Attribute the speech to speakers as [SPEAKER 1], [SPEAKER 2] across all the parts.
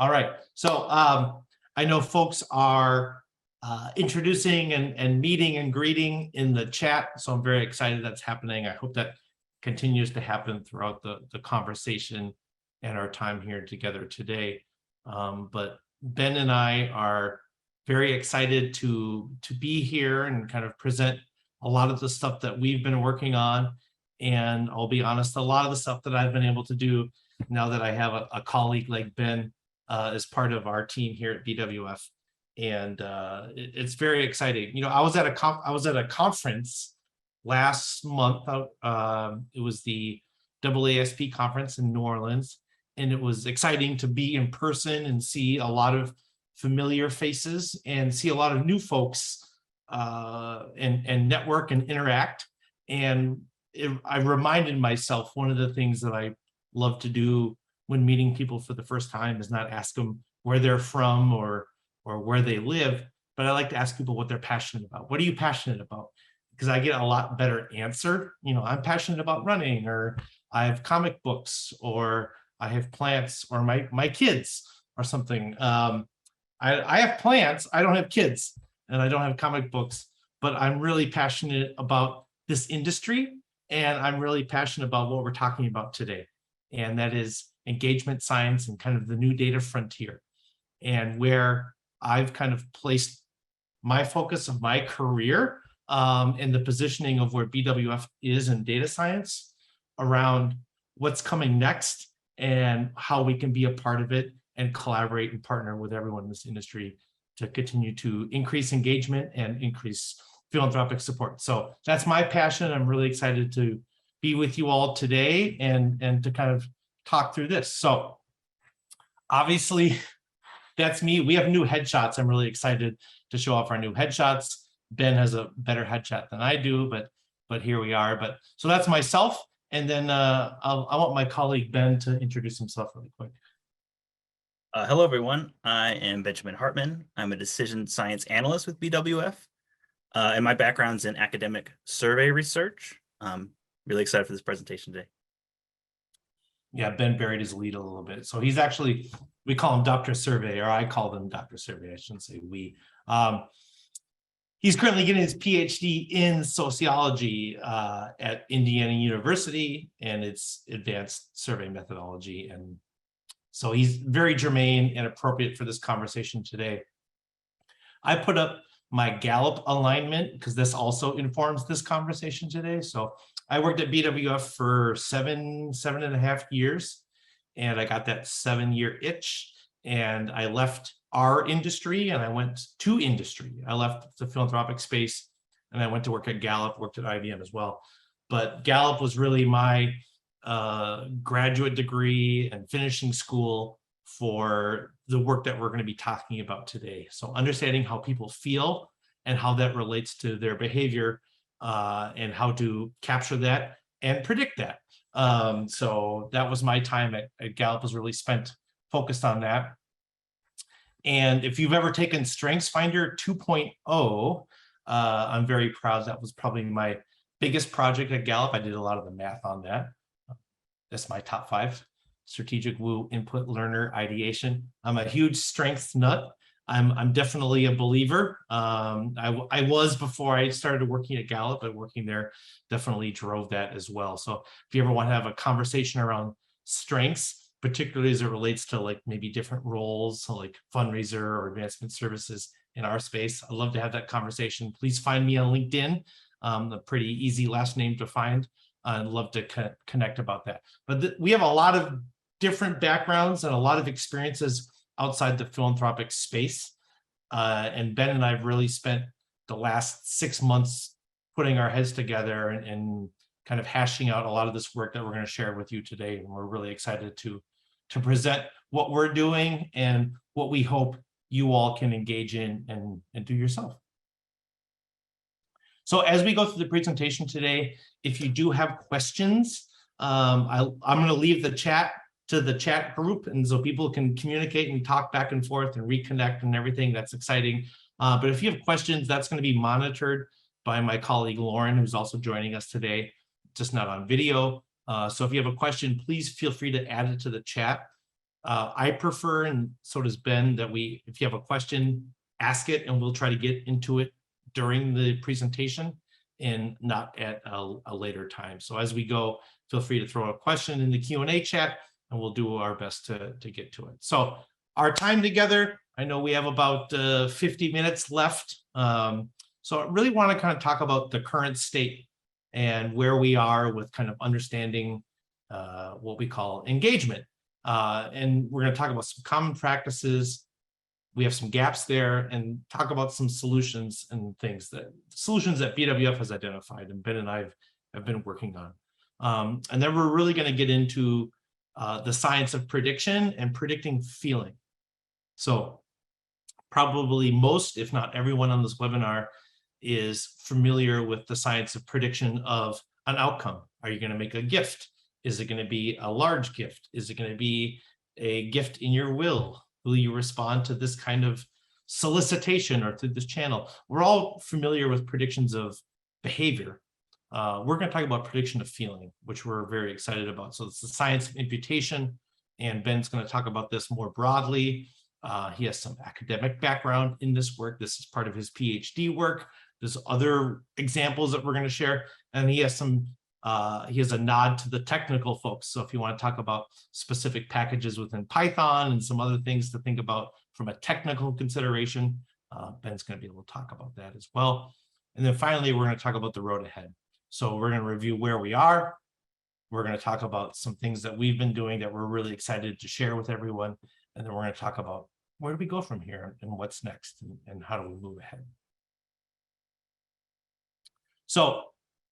[SPEAKER 1] All right. So I know folks are introducing and meeting and greeting in the chat. So I'm very excited that's happening. I hope that continues to happen throughout the conversation and our time here together today. But Ben and I are very excited to be here and kind of present a lot of the stuff that we've been working on. And I'll be honest, a lot of the stuff that I've been able to do now that I have a colleague like Ben as part of our team here at BWF. And it's very exciting. You know, I was at a conference last month. It was the AASP conference in New Orleans, and it was exciting to be in person and see a lot of familiar faces and see a lot of new folks and network and interact. And I reminded myself, one of the things that I love to do when meeting people for the first time is not ask them where they're from or where they live, but I like to ask people what they're passionate about. What are you passionate about? Because I get a lot better answer. You know, I'm passionate about running, or I have comic books, or I have plants, or my kids or something. I have plants, I don't have kids, and I don't have comic books, but I'm really passionate about this industry, and I'm really passionate about what we're talking about today. And that is engagement science and kind of the new data frontier, and where I've kind of placed my focus of my career in the positioning of where BWF is in data science around what's coming next and how we can be a part of it and collaborate and partner with everyone in this industry to continue to increase engagement and increase philanthropic support. So that's my passion. I'm really excited to be with you all today and to kind of talk through this. So obviously, that's me. We have new headshots. I'm really excited to show off our new headshots. Ben has a better headshot than I do, but here we are. But so that's myself. And then I want my colleague Ben to introduce himself really quick.
[SPEAKER 2] Hello, everyone. I am Benjamin Hartman. I'm a decision science analyst with BWF, and my background's in academic survey research. Really excited for this presentation today.
[SPEAKER 1] Yeah, Ben buried his lead a little bit. So he's actually, we call him Dr. Survey, or I call them Dr. Survey. I shouldn't say we. He's currently getting his PhD in sociology at Indiana University, and it's advanced survey methodology. And so he's very germane and appropriate for this conversation today. I put up my Gallup alignment because this also informs this conversation today. So I worked at BWF for seven and a half years, and I got that 7-year itch, and I left our industry and I went to industry. I left the philanthropic space and I went to work at Gallup, worked at IBM as well. But Gallup was really my graduate degree and finishing school for the work that we're going to be talking about today. So understanding how people feel and how that relates to their behavior and how to capture that and predict that. So that was my time at Gallup, was really spent focused on that. And if you've ever taken StrengthsFinder 2.0, I'm very proud. That was probably my biggest project at Gallup. I did a lot of the math on that. That's my top 5: strategic, woo, input, learner, ideation. I'm a huge strengths nut. I'm definitely a believer. I was before I started working at Gallup, but working there definitely drove that as well. So if you ever want to have a conversation around strengths, particularly as it relates to like maybe different roles, so like fundraiser or advancement services in our space, I'd love to have that conversation. Please find me on LinkedIn, a pretty easy last name to find. I'd love to connect about that. But we have a lot of different backgrounds and a lot of experiences outside the philanthropic space. And Ben and I have really spent the last 6 months putting our heads together and kind of hashing out a lot of this work that we're going to share with you today. And we're really excited to present what we're doing and what we hope you all can engage in and do yourself. So as we go through the presentation today, if you do have questions, I'm going to leave the chat to the chat group, and so people can communicate and talk back and forth and reconnect and everything. That's exciting. But if you have questions, that's going to be monitored by my colleague Lauren, who's also joining us today, just not on video. So if you have a question, please feel free to add it to the chat. I prefer, and so does Ben, that if you have a question, ask it, and we'll try to get into it during the presentation and not at a later time. So as we go, feel free to throw a question in the Q&A chat, and we'll do our best to get to it. So our time together, I know we have about 50 minutes left. So I really want to kind of talk about the current state and where we are with kind of understanding what we call engagement. And we're going to talk about some common practices. We have some gaps there, and talk about some solutions and solutions that BWF has identified and Ben and I have been working on. And then we're really going to get into the science of prediction and predicting feeling. So probably most, if not everyone on this webinar, is familiar with the science of prediction of an outcome. Are you going to make a gift? Is it going to be a large gift? Is it going to be a gift in your will? Will you respond to this kind of solicitation or through this channel? We're all familiar with predictions of behavior. We're going to talk about prediction of feeling, which we're very excited about. So it's the science of imputation, and Ben's going to talk about this more broadly. He has some academic background in this work. This is part of his PhD work. There's other examples that we're going to share, and he has a nod to the technical folks. So if you want to talk about specific packages within Python and some other things to think about from a technical consideration, Ben's going to be able to talk about that as well. And then finally, we're going to talk about the road ahead. So we're going to review where we are. We're going to talk about some things that we've been doing that we're really excited to share with everyone. And then we're going to talk about where do we go from here and what's next, and how do we move ahead. So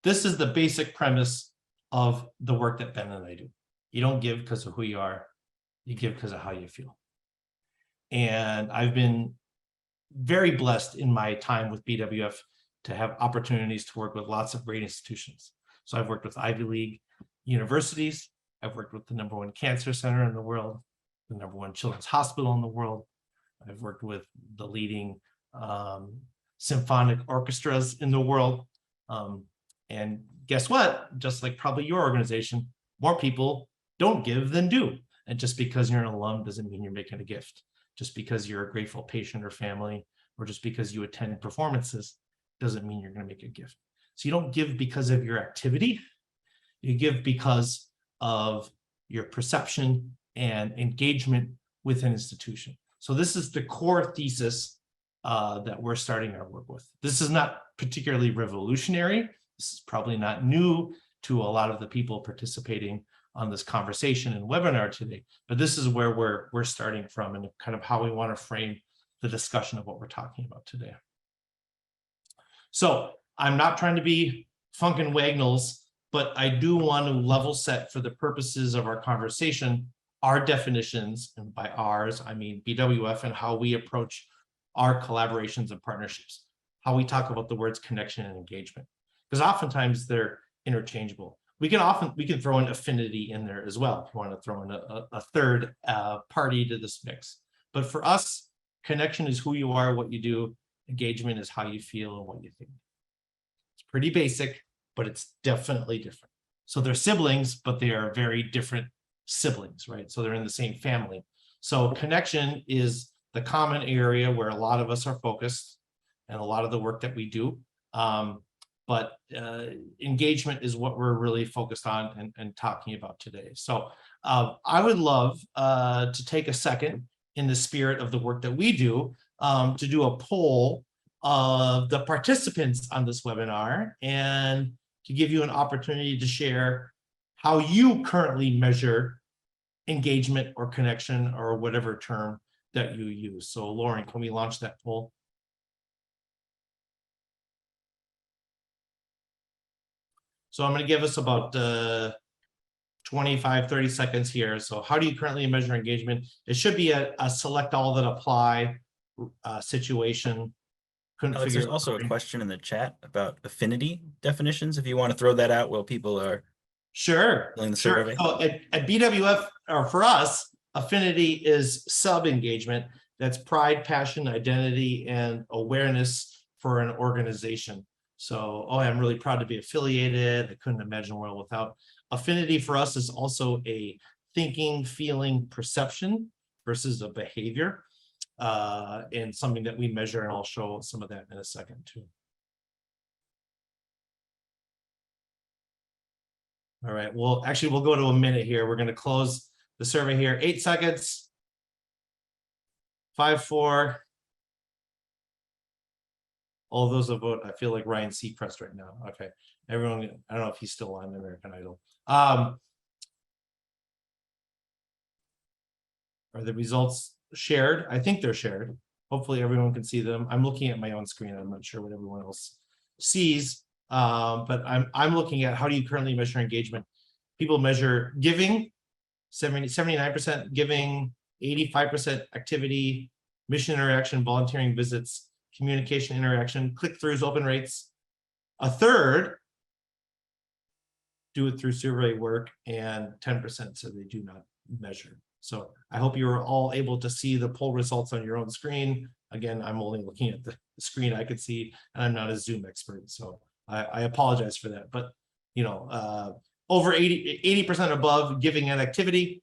[SPEAKER 1] this is the basic premise of the work that Ben and I do. You don't give because of who you are, you give because of how you feel. And I've been very blessed in my time with BWF to have opportunities to work with lots of great institutions. So I've worked with Ivy League universities. I've worked with the #1 cancer center in the world, the #1 children's hospital in the world. I've worked with the leading symphonic orchestras in the world. And guess what? Just like probably your organization, more people don't give than do. And just because you're an alum doesn't mean you're making a gift. Just because you're a grateful patient or family, or just because you attend performances, doesn't mean you're going to make a gift. So you don't give because of your activity. You give because of your perception and engagement with an institution. So this is the core thesis that we're starting our work with. This is not particularly revolutionary. This is probably not new to a lot of the people participating on this conversation and webinar today, but this is where we're starting from and kind of how we want to frame the discussion of what we're talking about today. So I'm not trying to be Funkin' Wagnalls, but I do want to level set for the purposes of our conversation, our definitions, and by ours, I mean BWF, and how we approach our collaborations and partnerships, how we talk about the words connection and engagement, because oftentimes they're interchangeable. We can throw an affinity in there as well if you want to throw in a third party to this mix. But for us, connection is who you are, what you do. Engagement is how you feel and what you think. It's pretty basic, but it's definitely different. So they're siblings, but they are very different siblings, right? So they're in the same family. So connection is the common area where a lot of us are focused and a lot of the work that we do. But engagement is what we're really focused on and talking about today. So I would love to take a second in the spirit of the work that we do to do a poll of the participants on this webinar and to give you an opportunity to share how you currently measure engagement or connection or whatever term that you use. So Lauren, can we launch that poll? So I'm going to give us about 25, 30 seconds here. So how do you currently measure engagement? It should be a select all that apply situation.
[SPEAKER 2] Alex, there's also a question in the chat about affinity definitions, if you want to throw that out while people are filling the survey.
[SPEAKER 1] So at BWF, or for us, affinity is sub-engagement. That's pride, passion, identity, and awareness for an organization. So, I'm really proud to be affiliated. I couldn't imagine a world without. Affinity for us is also a thinking, feeling, perception versus a behavior, and something that we measure, and I'll show some of that in a second too. All right, well, actually, we'll go to a minute here. We're going to close the survey here. 8 seconds. 5, 4. All those that vote, I feel like Ryan Seacrest right now. Okay, everyone, I don't know if he's still on American Idol. Are the results shared? I think they're shared. Hopefully everyone can see them. I'm looking at my own screen. I'm not sure what everyone else sees, but I'm looking at how do you currently measure engagement. People measure giving, 79% giving, 85% activity, mission interaction, volunteering visits, communication interaction, click-throughs, open rates. A third do it through survey work, and 10% said they do not measure. So I hope you were all able to see the poll results on your own screen. Again, I'm only looking at the screen I could see, and I'm not a Zoom expert, so I apologize for that. But you know, over 80% above giving and activity,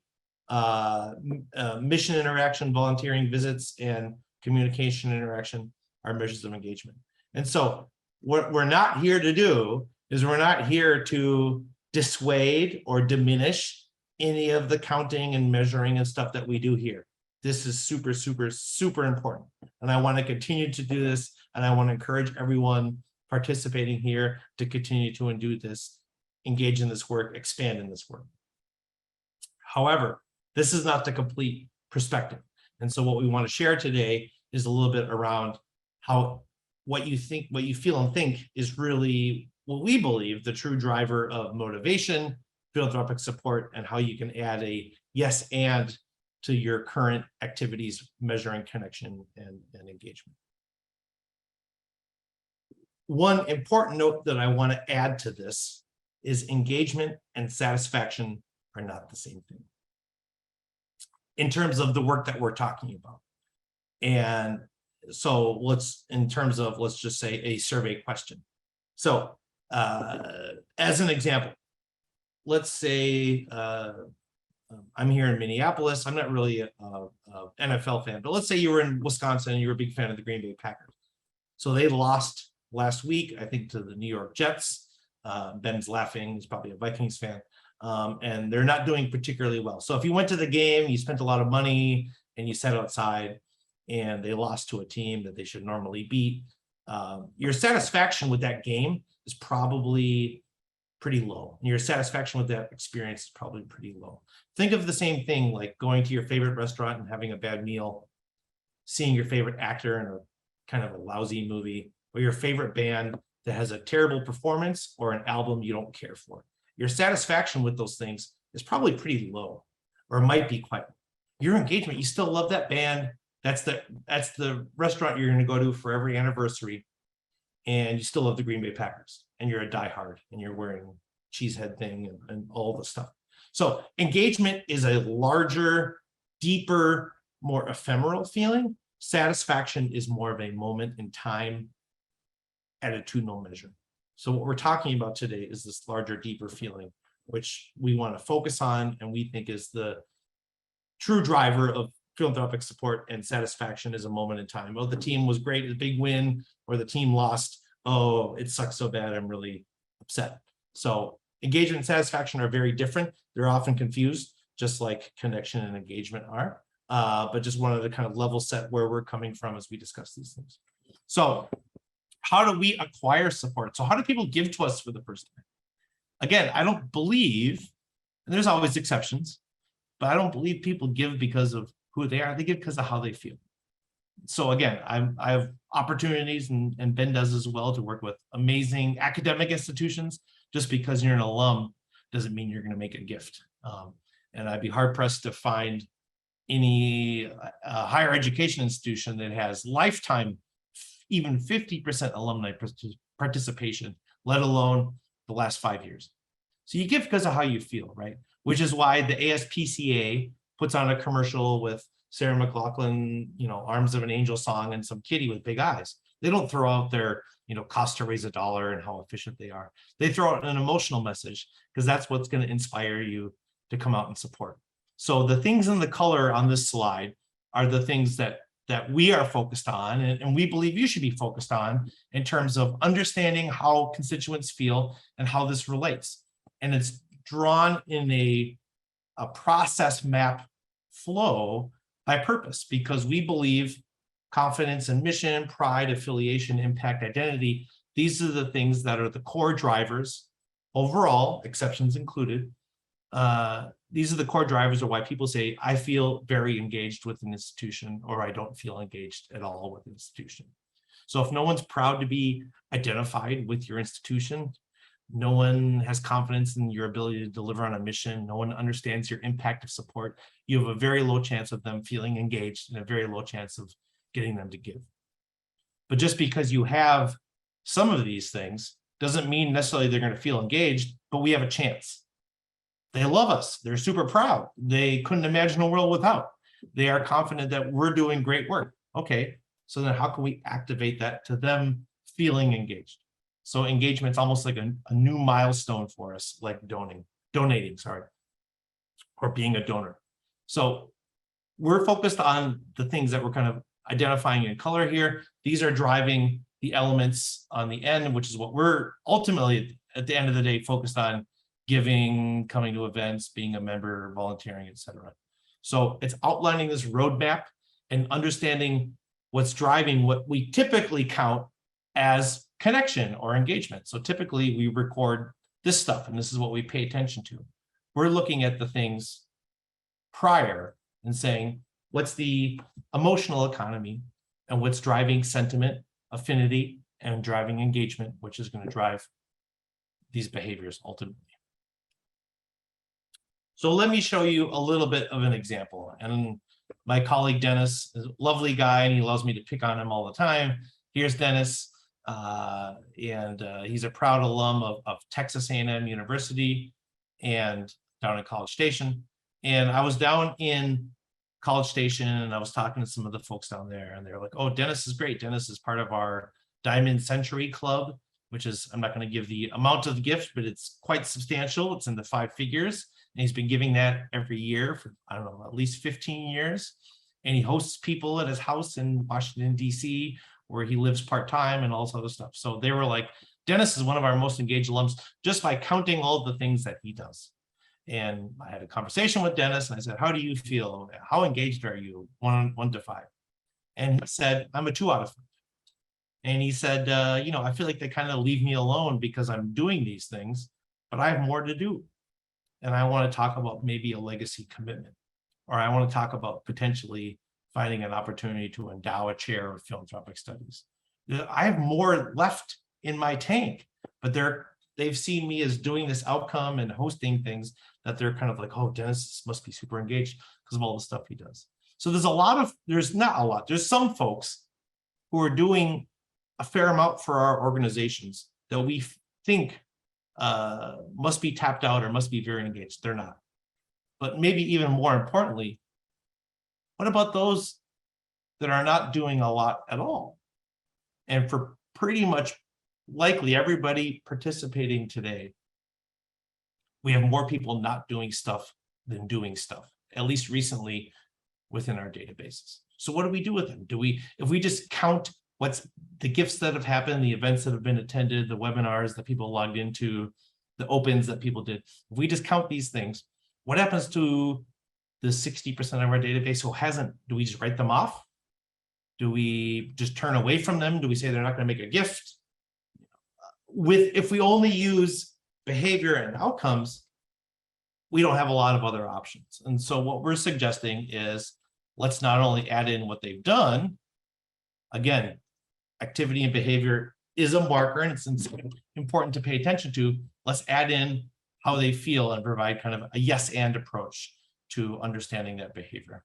[SPEAKER 1] mission interaction, volunteering visits, and communication interaction are measures of engagement. And so what we're not here to do is we're not here to dissuade or diminish any of the counting and measuring and stuff that we do here. This is super, super, super important. And I want to continue to do this. And I want to encourage everyone participating here to continue to do this, engage in this work, expand in this work. However, this is not the complete perspective. And so what we want to share today is a little bit around how what you think, what you feel and think is really what we believe the true driver of motivation, philanthropic support, and how you can add a yes and to your current activities measuring connection and engagement. One important note that I want to add to this is engagement and satisfaction are not the same thing in terms of the work that we're talking about. And so let's just say a survey question. So as an example, let's say I'm here in Minneapolis. I'm not really a NFL fan, but let's say you were in Wisconsin and you were a big fan of the Green Bay Packers. So they lost last week, I think, to the New York Jets. Ben's laughing, he's probably a Vikings fan. And they're not doing particularly well. So if you went to the game, you spent a lot of money and you sat outside and they lost to a team that they should normally beat, your satisfaction with that game is probably pretty low. Your satisfaction with that experience is probably pretty low. Think of the same thing like going to your favorite restaurant and having a bad meal, seeing your favorite actor in a kind of a lousy movie, or your favorite band that has a terrible performance or an album you don't care for. Your satisfaction with those things is probably pretty low, or it might be quite low. Your engagement, you still love that band. That's the restaurant you're going to go to for every anniversary, and you still love the Green Bay Packers, and you're a diehard, and you're wearing cheesehead thing and all the stuff. So engagement is a larger, deeper, more ephemeral feeling. Satisfaction is more of a moment in time, attitudinal measure. So what we're talking about today is this larger, deeper feeling, which we want to focus on, and we think is the true driver of philanthropic support and satisfaction is a moment in time. Oh, the team was great, a big win, or the team lost. Oh, it sucks so bad, I'm really upset. So engagement and satisfaction are very different. They're often confused, just like connection and engagement are. But just wanted to kind of level set where we're coming from as we discuss these things. So how do we acquire support? So how do people give to us for the first time? Again, I don't believe, and there's always exceptions, but I don't believe people give because of who they are. They give because of how they feel. So again, I have opportunities, and Ben does as well, to work with amazing academic institutions. Just because you're an alum doesn't mean you're going to make a gift. And I'd be hard pressed to find any higher education institution that has lifetime, even 50% alumni participation, let alone the last 5 years. So you give because of how you feel, right? Which is why the ASPCA puts on a commercial with Sarah McLachlan, Arms of an Angel song, and some kitty with big eyes. They don't throw out their, cost to raise $1 and how efficient they are. They throw out an emotional message because that's what's going to inspire you to come out and support. So the things in the color on this slide are the things that we are focused on, and we believe you should be focused on in terms of understanding how constituents feel and how this relates. And it's drawn in a process map flow by purpose, because we believe confidence and mission, pride, affiliation, impact, identity, these are the things that are the core drivers overall, exceptions included. These are the core drivers of why people say, I feel very engaged with an institution, or I don't feel engaged at all with an institution. So if no one's proud to be identified with your institution, no one has confidence in your ability to deliver on a mission, no one understands your impact of support, you have a very low chance of them feeling engaged and a very low chance of getting them to give. But just because you have some of these things doesn't mean necessarily they're going to feel engaged, but we have a chance. They love us. They're super proud. They couldn't imagine a world without. They are confident that we're doing great work. Okay, so then how can we activate that to them feeling engaged? So engagement's almost like a new milestone for us, like donating, or being a donor. So we're focused on the things that we're kind of identifying in color here. These are driving the elements on the end, which is what we're ultimately at the end of the day focused on: giving, coming to events, being a member, volunteering, etc. So it's outlining this roadmap and understanding what's driving what we typically count as connection or engagement. So typically we record this stuff, and this is what we pay attention to. We're looking at the things prior and saying, what's the emotional economy and what's driving sentiment, affinity, and driving engagement, which is going to drive these behaviors ultimately. So let me show you a little bit of an example. And my colleague Dennis is a lovely guy, and he allows me to pick on him all the time. Here's Dennis, and he's a proud alum of Texas A&M University and down in College Station. And I was down in College Station, and I was talking to some of the folks down there, and they're like, oh, Dennis is great. Dennis is part of our Diamond Century Club, which is, I'm not going to give the amount of the gift, but it's quite substantial. It's in the 5 figures. And he's been giving that every year for, I don't know, at least 15 years. And he hosts people at his house in Washington, D.C., where he lives part-time and all this other stuff. So they were like, Dennis is one of our most engaged alums just by counting all the things that he does. And I had a conversation with Dennis, and I said, how do you feel? How engaged are you? 1 to 5. And he said, I'm a 2 out of 5. And he said, you know, I feel like they kind of leave me alone because I'm doing these things, but I have more to do. And I want to talk about maybe a legacy commitment, or I want to talk about potentially finding an opportunity to endow a chair of philanthropic studies. I have more left in my tank, but they've seen me as doing this outcome and hosting things that they're kind of like, oh, Dennis must be super engaged because of all the stuff he does. So there's some folks who are doing a fair amount for our organizations that we think must be tapped out or must be very engaged. They're not. But maybe even more importantly, what about those that are not doing a lot at all? And for pretty much likely everybody participating today, we have more people not doing stuff than doing stuff, at least recently within our databases. So what do we do with them? If we just count what's the gifts that have happened, the events that have been attended, the webinars that people logged into, the opens that people did, if we just count these things, what happens to the 60% of our database who hasn't? Do we just write them off? Do we just turn away from them? Do we say they're not going to make a gift? If we only use behavior and outcomes, we don't have a lot of other options. And so what we're suggesting is, let's not only add in what they've done. Again, activity and behavior is a marker, and it's important to pay attention to. Let's add in how they feel and provide kind of a yes and approach to understanding that behavior.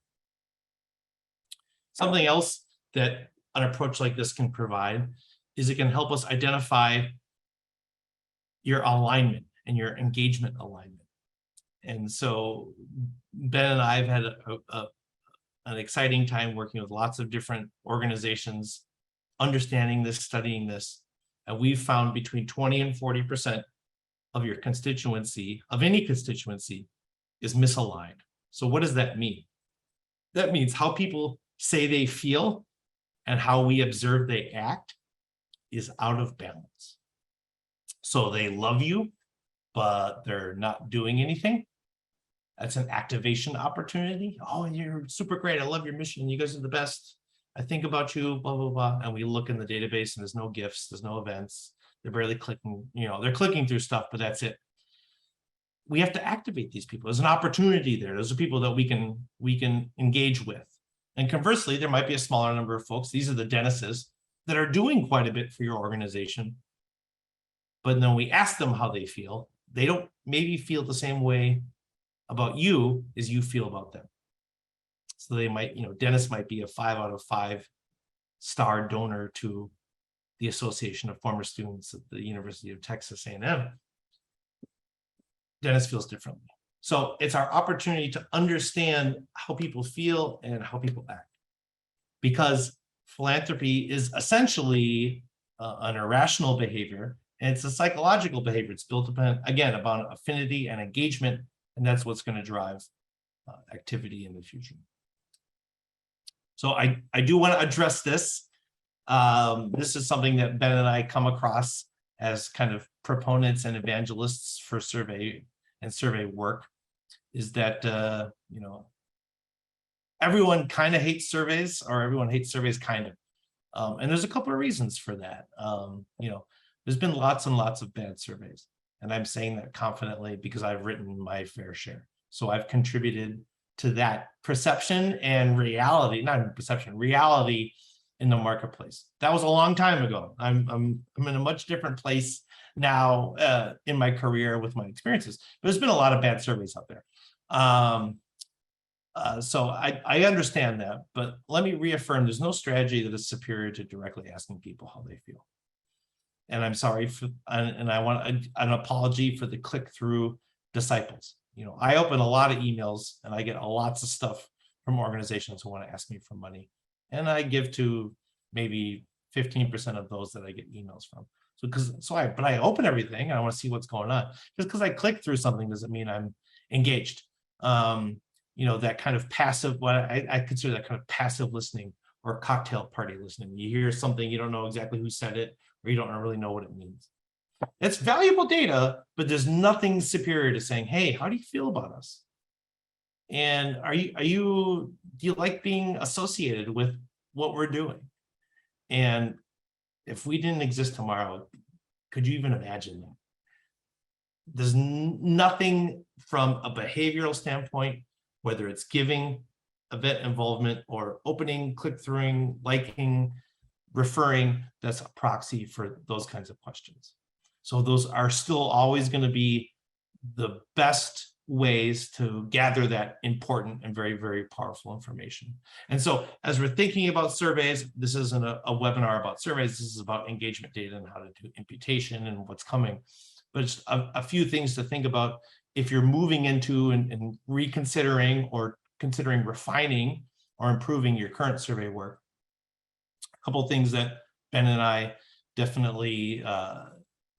[SPEAKER 1] Something else that an approach like this can provide is it can help us identify your alignment and your engagement alignment. And so Ben and I have had an exciting time working with lots of different organizations, understanding this, studying this, and we've found between 20 and 40% of your constituency, of any constituency, is misaligned. So what does that mean? That means how people say they feel and how we observe they act is out of balance. So they love you, but they're not doing anything. That's an activation opportunity. Oh, you're super great. I love your mission. You guys are the best. I think about you, blah, blah, blah. And we look in the database and there's no gifts, there's no events. They're barely clicking, they're clicking through stuff, but that's it. We have to activate these people. There's an opportunity there. Those are people that we can engage with. And conversely, there might be a smaller number of folks. These are the dentists that are doing quite a bit for your organization. But then we ask them how they feel. They don't maybe feel the same way about you as you feel about them. So they might, Dennis might be a 5 out of 5 star donor to the Association of Former Students at the University of Texas A&M. Dennis feels differently. So it's our opportunity to understand how people feel and how people act. Because philanthropy is essentially an irrational behavior, and it's a psychological behavior. It's built upon, again, about affinity and engagement, and that's what's going to drive activity in the future. So I do want to address this. This is something that Ben and I come across as kind of proponents and evangelists for survey and survey work, is that, everyone kind of hates surveys, or everyone hates surveys kind of. And there's a couple of reasons for that. There's been lots and lots of bad surveys. And I'm saying that confidently because I've written my fair share. So I've contributed to that perception and reality, not even perception, reality in the marketplace. That was a long time ago. I'm in a much different place now in my career with my experiences. But there's been a lot of bad surveys out there. So I understand that, but let me reaffirm, there's no strategy that is superior to directly asking people how they feel. And I'm sorry for, and I want an apology for the click-through disciples. I open a lot of emails and I get lots of stuff from organizations who want to ask me for money. And I give to maybe 15% of those that I get emails from. But I open everything and I want to see what's going on. Just because I click through something doesn't mean I'm engaged. That kind of passive, what I consider that kind of passive listening or cocktail party listening. You hear something, you don't know exactly who said it, or you don't really know what it means. It's valuable data, but there's nothing superior to saying, hey, how do you feel about us? And do you like being associated with what we're doing? And if we didn't exist tomorrow, could you even imagine that? There's nothing from a behavioral standpoint, whether it's giving, event involvement, or opening, click-throughing, liking, referring, that's a proxy for those kinds of questions. So those are still always going to be the best ways to gather that important and very, very powerful information. And so as we're thinking about surveys, this isn't a webinar about surveys, this is about engagement data and how to do imputation and what's coming. But it's a few things to think about if you're moving into and reconsidering or considering refining or improving your current survey work. A couple of things that Ben and I definitely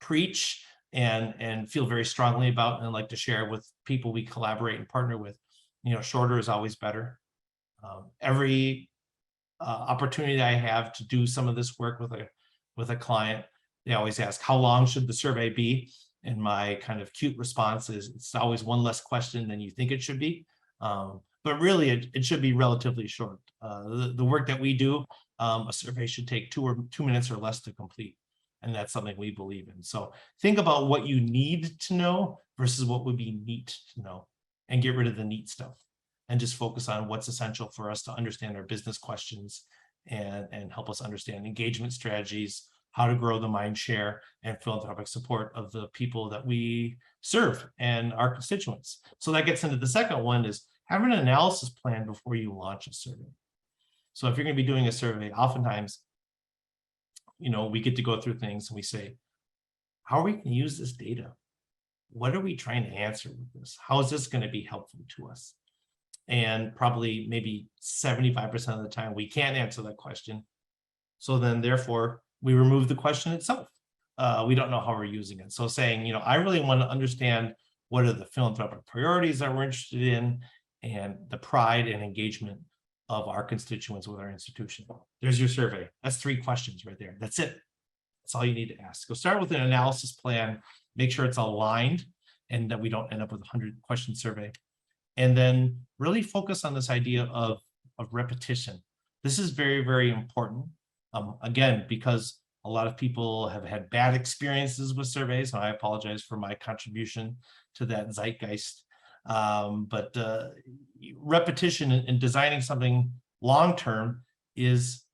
[SPEAKER 1] preach and feel very strongly about and like to share with people we collaborate and partner with. Shorter is always better. Every opportunity I have to do some of this work with a client, they always ask, how long should the survey be? And my kind of cute response is, it's always one less question than you think it should be. But really, it should be relatively short. The work that we do, a survey should take 2 minutes or less to complete. And that's something we believe in. So think about what you need to know versus what would be neat to know, and get rid of the neat stuff and just focus on what's essential for us to understand our business questions and help us understand engagement strategies, how to grow the mind share and philanthropic support of the people that we serve and our constituents. So that gets into the second one, is have an analysis plan before you launch a survey. So if you're going to be doing a survey, oftentimes, we get to go through things and we say, how are we going to use this data? What are we trying to answer with this? How is this going to be helpful to us? And probably maybe 75% of the time, we can't answer that question. So then therefore, we remove the question itself. We don't know how we're using it. So saying, I really want to understand what are the philanthropic priorities that we're interested in, and the pride and engagement of our constituents with our institution. There's your survey. That's 3 questions right there. That's it. That's all you need to ask. Go start with an analysis plan, make sure it's aligned and that we don't end up with a 100-question survey. And then really focus on this idea of repetition. This is very, very important. Again, because a lot of people have had bad experiences with surveys, and I apologize for my contribution to that zeitgeist. But repetition in designing something long-term is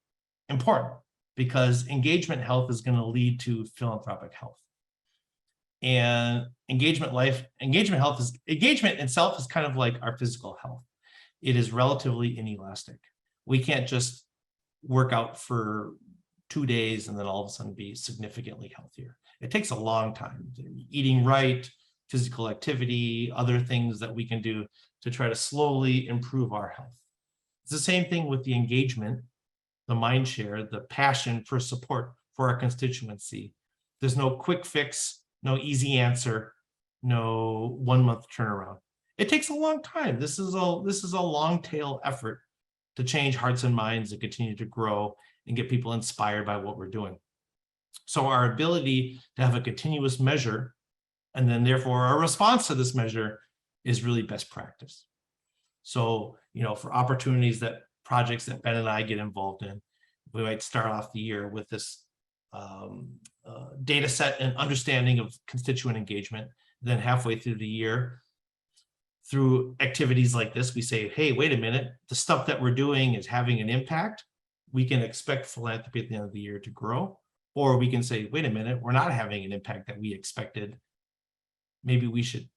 [SPEAKER 1] important, because engagement health is going to lead to philanthropic health. And engagement itself is kind of like our physical health. It is relatively inelastic. We can't just work out for 2 days and then all of a sudden be significantly healthier. It takes a long time. Eating right, physical activity, other things that we can do to try to slowly improve our health. It's the same thing with the engagement, the mind share, the passion for support for our constituency. There's no quick fix, no easy answer, no 1-month turnaround. It takes a long time. This is a long tail effort to change hearts and minds and continue to grow and get people inspired by what we're doing. So our ability to have a continuous measure, and then therefore our response to this measure, is really best practice. So, for opportunities, that projects that Ben and I get involved in, we might start off the year with this data set and understanding of constituent engagement. Then halfway through the year, through activities like this, we say, hey, wait a minute, the stuff that we're doing is having an impact. We can expect philanthropy at the end of the year to grow. Or we can say, wait a minute, we're not having an impact that we expected. Maybe we should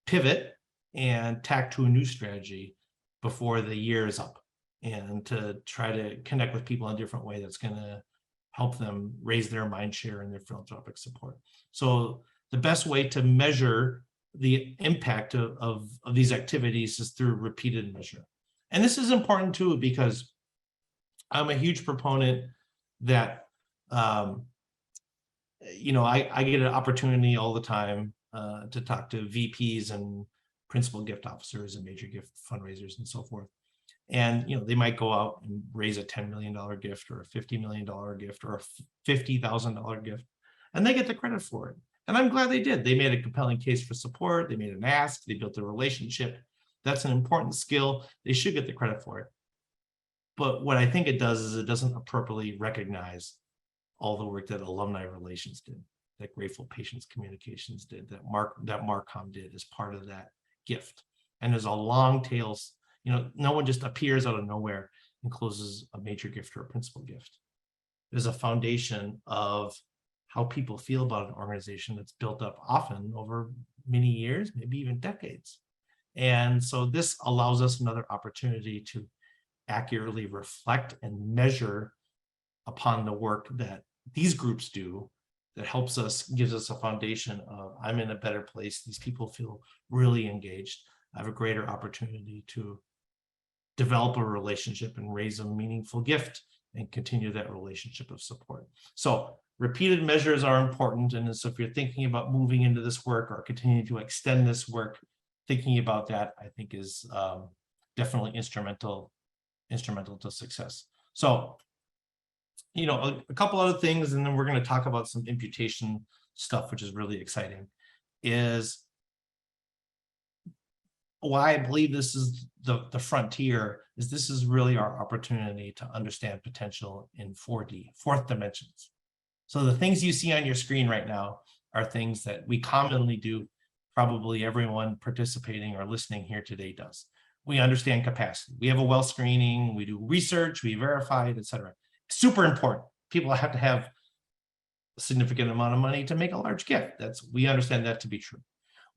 [SPEAKER 1] pivot and tack to a new strategy before the year is up, and to try to connect with people in a different way that's going to help them raise their mind share and their philanthropic support. So the best way to measure the impact of these activities is through repeated measure. And this is important too, because I'm a huge proponent that, I get an opportunity all the time to talk to VPs and principal gift officers and major gift fundraisers and so forth. And, they might go out and raise a $10 million gift or a $50 million gift or a $50,000 gift, and they get the credit for it. And I'm glad they did. They made a compelling case for support. They made an ask. They built a relationship. That's an important skill. They should get the credit for it. But what I think it does is it doesn't appropriately recognize all the work that alumni relations did, that Grateful Patients Communications did, that Marcom did as part of that gift. And there's a long tail. No one just appears out of nowhere and closes a major gift or a principal gift. There's a foundation of how people feel about an organization that's built up often over many years, maybe even decades. And so this allows us another opportunity to accurately reflect and measure upon the work that these groups do, that helps us, gives us a foundation of, I'm in a better place. These people feel really engaged. I have a greater opportunity to develop a relationship and raise a meaningful gift and continue that relationship of support. So repeated measures are important. And so if you're thinking about moving into this work or continuing to extend this work, thinking about that, I think, is definitely instrumental to success. So, a couple other things, and then we're going to talk about some imputation stuff, which is really exciting, is why I believe this is the frontier, is this is really our opportunity to understand potential in 4D, fourth dimensions. So the things you see on your screen right now are things that we commonly do. Probably everyone participating or listening here today does. We understand capacity. We have a well screening, we do research, we verify it, etc. Super important. People have to have a significant amount of money to make a large gift. We understand that to be true.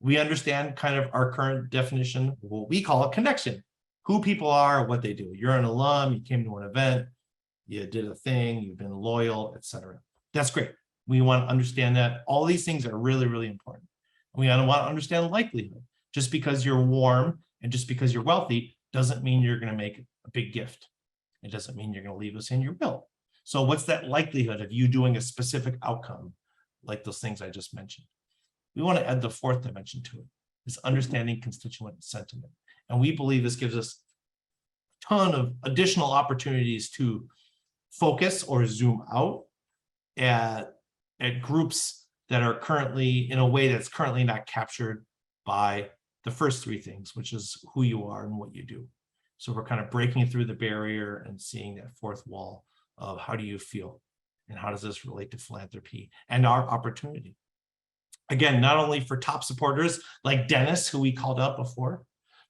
[SPEAKER 1] We understand kind of our current definition, what we call a connection, who people are, what they do. You're an alum, you came to an event, you did a thing, you've been loyal, etc. That's great. We want to understand that. All these things are really, really important. We want to understand likelihood. Just because you're warm and just because you're wealthy doesn't mean you're going to make a big gift. It doesn't mean you're going to leave us in your will. So what's that likelihood of you doing a specific outcome, like those things I just mentioned? We want to add the fourth dimension to it, is understanding constituent sentiment. And we believe this gives us a ton of additional opportunities to focus or zoom out at groups that are currently in a way that's currently not captured by the first three things, which is who you are and what you do. So we're kind of breaking through the barrier and seeing that fourth wall of how do you feel and how does this relate to philanthropy and our opportunity. Again, not only for top supporters like Dennis, who we called out before,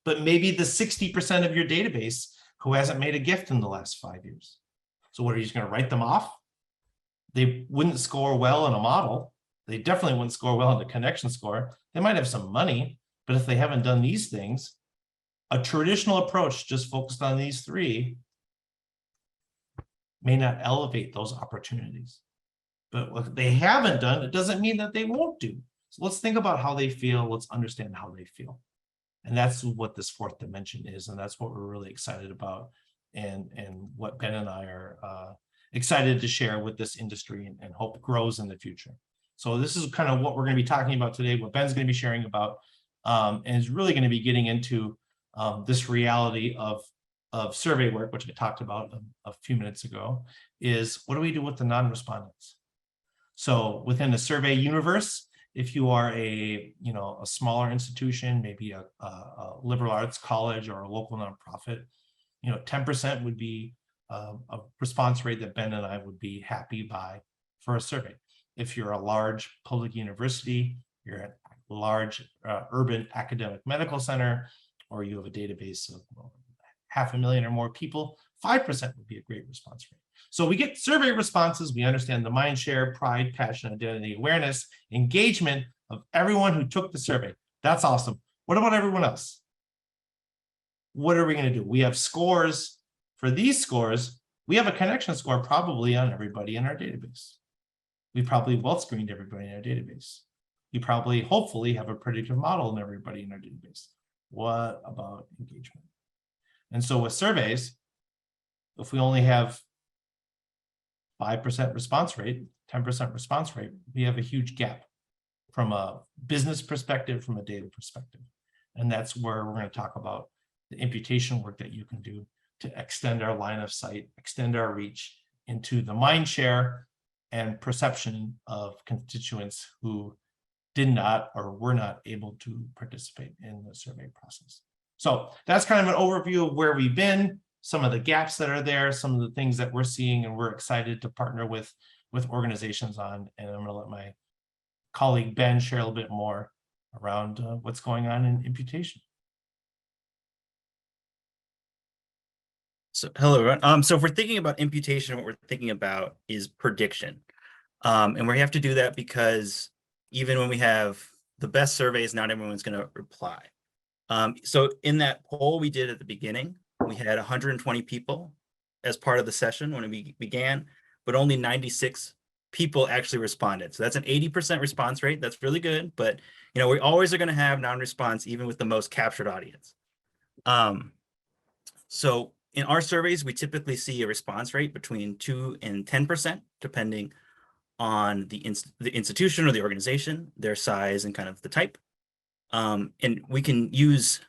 [SPEAKER 1] but maybe the 60% of your database who hasn't made a gift in the last 5 years. So what, are you just going to write them off? They wouldn't score well in a model. They definitely wouldn't score well in the connection score. They might have some money, but if they haven't done these things, a traditional approach just focused on these three may not elevate those opportunities. But what they haven't done, it doesn't mean that they won't do. So let's think about how they feel. Let's understand how they feel. And that's what this fourth dimension is. And that's what we're really excited about. And what Ben and I are excited to share with this industry and hope grows in the future. So this is kind of what we're going to be talking about today, what Ben's going to be sharing about, and is really going to be getting into this reality of survey work, which I talked about a few minutes ago, is what do we do with the non-respondents? So within the survey universe, if you are a smaller institution, maybe a liberal arts college or a local nonprofit, 10% would be a response rate that Ben and I would be happy by for a survey. If you're a large public university, you're a large urban academic medical center, or you have a database of 500,000 or more people, 5% would be a great response rate. So we get survey responses, we understand the mind share, pride, passion, identity, awareness, engagement of everyone who took the survey. That's awesome. What about everyone else? What are we going to do? We have scores. For these scores, we have a connection score probably on everybody in our database. We probably well screened everybody in our database. We probably, hopefully, have a predictive model in everybody in our database. What about engagement? And so with surveys, if we only have 5% response rate, 10% response rate, we have a huge gap from a business perspective, from a data perspective. And that's where we're going to talk about the imputation work that you can do to extend our line of sight, extend our reach into the mind share and perception of constituents who did not or were not able to participate in the survey process. So that's kind of an overview of where we've been, some of the gaps that are there, some of the things that we're seeing and we're excited to partner with organizations on. And I'm going to let my colleague Ben share a little bit more around what's going on in imputation.
[SPEAKER 2] So hello, everyone. So if we're thinking about imputation, what we're thinking about is prediction. And we have to do that because even when we have the best surveys, not everyone's going to reply. So in that poll we did at the beginning, we had 120 people as part of the session when we began, but only 96 people actually responded. So that's an 80% response rate. That's really good, but we always are going to have non-response even with the most captured audience. So in our surveys, we typically see a response rate between 2 and 10%, depending on the institution or the organization, their size, and kind of the type. And we can use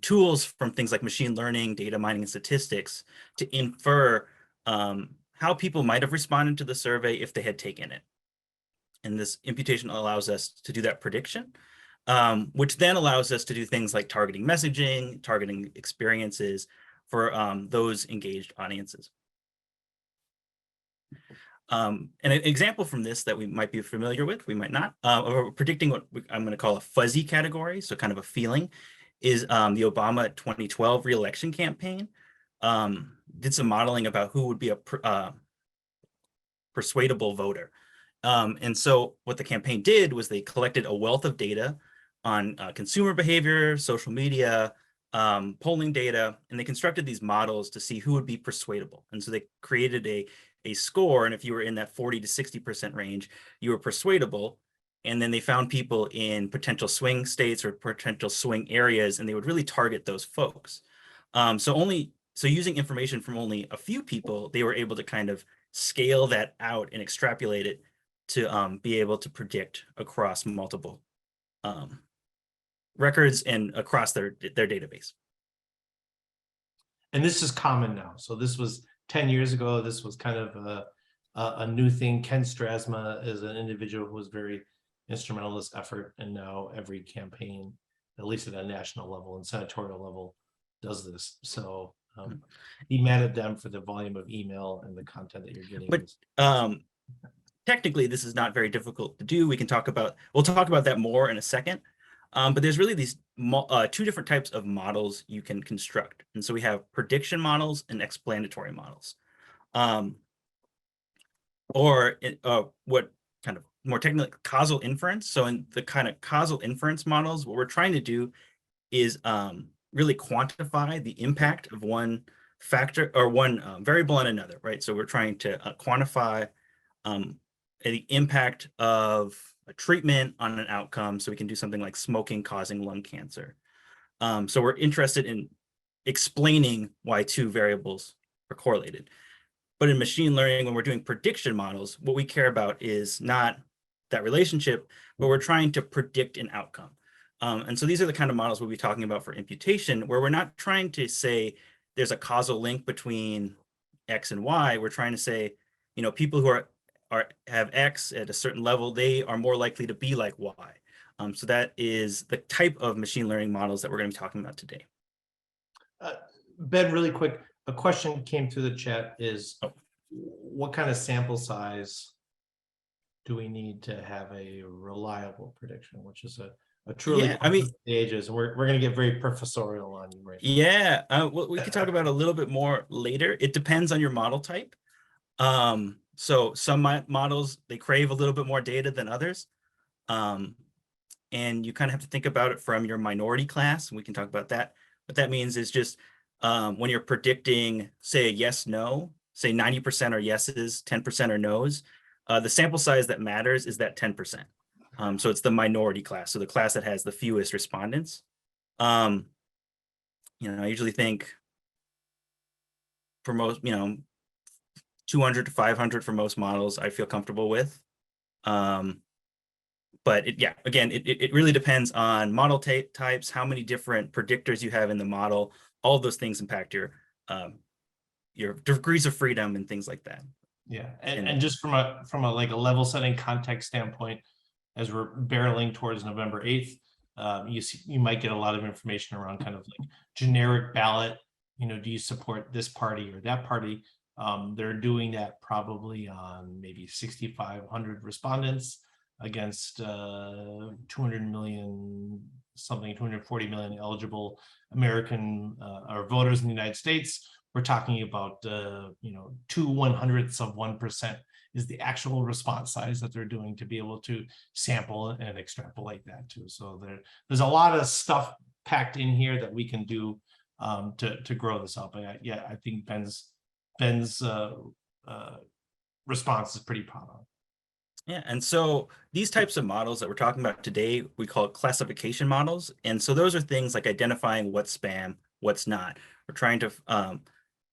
[SPEAKER 2] tools from things like machine learning, data mining, and statistics to infer how people might have responded to the survey if they had taken it. And this imputation allows us to do that prediction, which then allows us to do things like targeting messaging, targeting experiences for those engaged audiences. And an example from this that we might be familiar with, we might not, or predicting what I'm going to call a fuzzy category, so kind of a feeling, is the Obama 2012 re-election campaign. Did some modeling about who would be a persuadable voter. And so what the campaign did was they collected a wealth of data on consumer behavior, social media, polling data, and they constructed these models to see who would be persuadable. And so they created a score, and if you were in that 40 to 60% range, you were persuadable. And then they found people in potential swing states or potential swing areas, and they would really target those folks. So using information from only a few people, they were able to kind of scale that out and extrapolate it to be able to predict across multiple records and across their database.
[SPEAKER 1] And this is common now. So this was 10 years ago. This was kind of a new thing. Ken Strasma is an individual who was very instrumental in this effort. And now every campaign, at least at a national level and senatorial level, does this. So be mad at them for the volume of email and the content that you're getting.
[SPEAKER 2] But technically, this is not very difficult to do. We'll talk about that more in a second. But there's really these two different types of models you can construct. And so we have prediction models and explanatory models. What kind of more technically causal inference. So in the kind of causal inference models, what we're trying to do is really quantify the impact of one factor or one variable on another, right? So we're trying to quantify the impact of a treatment on an outcome. So we can do something like smoking causing lung cancer. So we're interested in explaining why two variables are correlated. But in machine learning, when we're doing prediction models, what we care about is not that relationship, but we're trying to predict an outcome. And so these are the kind of models we'll be talking about for imputation, where we're not trying to say there's a causal link between X and Y. We're trying to say, you know, people who have X at a certain level, they are more likely to be like Y. So that is the type of machine learning models that we're going to be talking about today.
[SPEAKER 1] Ben, really quick, a question came through the chat is, what kind of sample size do we need to have a reliable prediction, which is a truly,
[SPEAKER 2] yeah, I mean,
[SPEAKER 1] ages. We're going to get very professorial on you right now.
[SPEAKER 2] Yeah, well, we could talk about a little bit more later. It depends on your model type. So some models, they crave a little bit more data than others. And you kind of have to think about it from your minority class. And we can talk about that. What that means is just when you're predicting, say, a yes, no, say 90% are yeses, 10% are no's, the sample size that matters is that 10%. So it's the minority class. So the class that has the fewest respondents. I usually think for most, 200 to 500 for most models, I feel comfortable with. But it really depends on model types, how many different predictors you have in the model. All of those things impact your degrees of freedom and things like that.
[SPEAKER 1] Yeah, and just from a like a level setting context standpoint, as we're barreling towards November 8th, you might get a lot of information around kind of like generic ballot. Do you support this party or that party? They're doing that probably on maybe 6,500 respondents against 200 million, something 240 million eligible American or voters in the United States. We're talking about 0.02% is the actual response size that they're doing to be able to sample and extrapolate that too. So there's a lot of stuff packed in here that we can do to grow this up. But I think Ben's response is pretty proud on.
[SPEAKER 2] Yeah, and so these types of models that we're talking about today, we call it classification models. And so those are things like identifying what's spam, what's not. We're trying to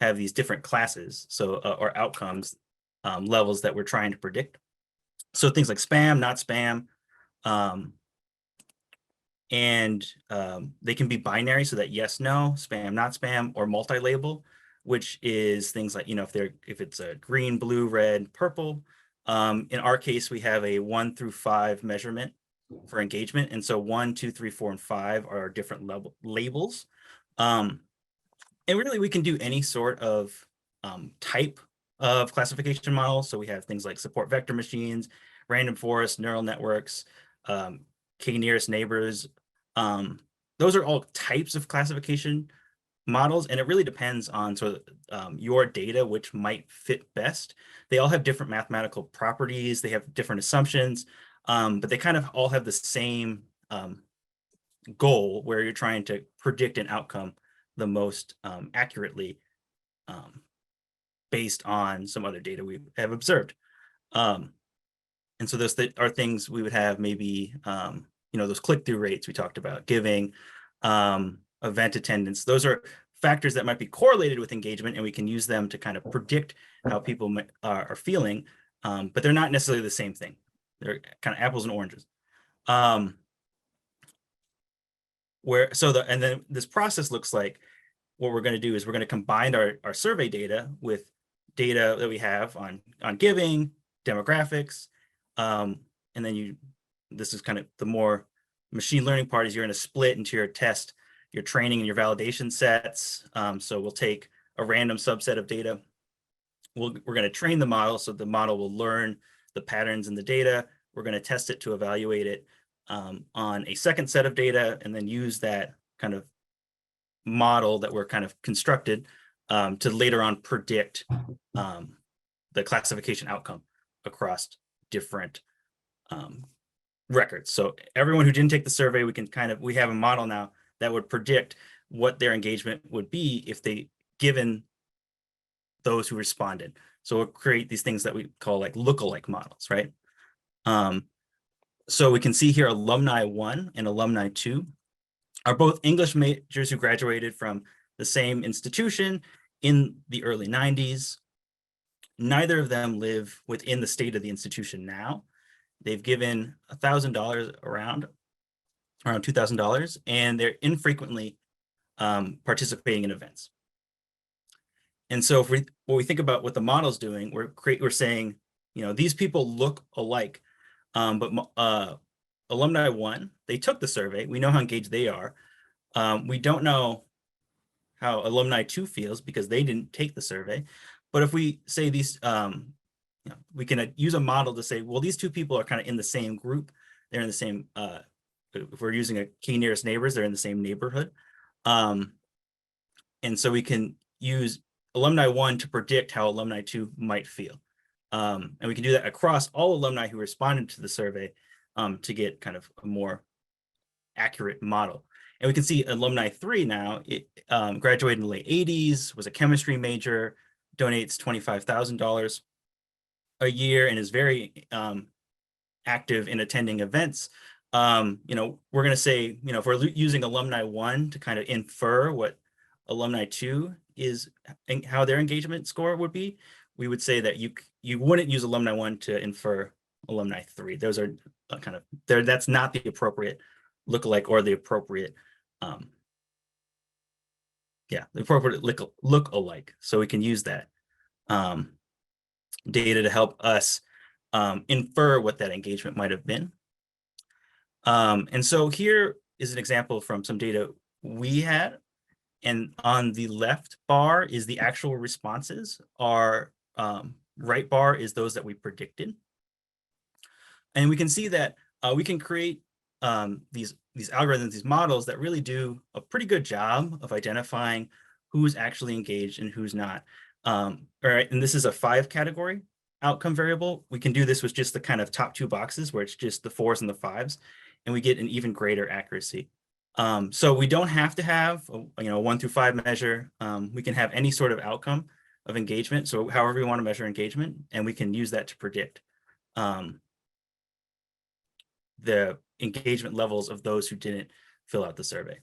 [SPEAKER 2] have these different classes, so or outcomes levels that we're trying to predict. So things like spam, not spam, and they can be binary, so that yes, no, spam, not spam, or multi-label, which is things like if it's a green, blue, red, purple. In our case, we have a 1 through 5 measurement for engagement, and so 1, 2, 3, 4, and 5 are different labels. And really, we can do any sort of type of classification model. So we have things like support vector machines, random forest, neural networks, k-nearest neighbors. Those are all types of classification models, and it really depends on sort of your data, which might fit best. They all have different mathematical properties. They have different assumptions, but they kind of all have the same goal, where you're trying to predict an outcome the most accurately based on some other data we have observed. And so those are things we would have maybe, those click-through rates we talked about, giving, event attendance. Those are factors that might be correlated with engagement, and we can use them to kind of predict how people are feeling, but they're not necessarily the same thing. They're kind of apples and oranges. And then this process looks like what we're going to do is we're going to combine our survey data with data that we have on giving, demographics, and then this is kind of the more machine learning part, is you're going to split into your test, your training and your validation sets. So we'll take a random subset of data. We're going to train the model, so the model will learn the patterns in the data. We're going to test it to evaluate it on a second set of data, and then use that kind of model that we're kind of constructed to later on predict the classification outcome across different records. So everyone who didn't take the survey, we have a model now that would predict what their engagement would be if they given those who responded. So we'll create these things that we call like lookalike models, right? So we can see here alumni 1 and alumni 2 are both English majors who graduated from the same institution in the early 90s. Neither of them live within the state of the institution now. They've given $1,000 around $2,000, and they're infrequently participating in events. And so if what we think about what the model's doing, we're saying, these people look alike, but alumni 1, they took the survey. We know how engaged they are. We don't know how alumni 2 feels because they didn't take the survey. But if we say these, we can use a model to say, well, these two people are kind of in the same group. They're in the same, if we're using a key nearest neighbors, they're in the same neighborhood. And so we can use alumni 1 to predict how alumni 2 might feel. And we can do that across all alumni who responded to the survey to get kind of a more accurate model. And we can see alumni 3 now, graduated in the late 80s, was a chemistry major, donates $25,000 a year, and is very active in attending events. We're going to say, if we're using alumni 1 to kind of infer what alumni 2 is and how their engagement score would be, we would say that you wouldn't use alumni 1 to infer alumni 3. Those are kind of that's not the appropriate lookalike or the appropriate look alike. So we can use that data to help us infer what that engagement might have been. And so here is an example from some data we had. And on the left bar is the actual responses. Our right bar is those that we predicted. And we can see that we can create these algorithms, these models that really do a pretty good job of identifying who's actually engaged and who's not. All right, and this is a 5 category outcome variable. We can do this with just the kind of top 2 boxes where it's just the 4s and the 5s, and we get an even greater accuracy. So we don't have to have a 1 through 5 measure. We can have any sort of outcome of engagement. So however we want to measure engagement, and we can use that to predict the engagement levels of those who didn't fill out the survey.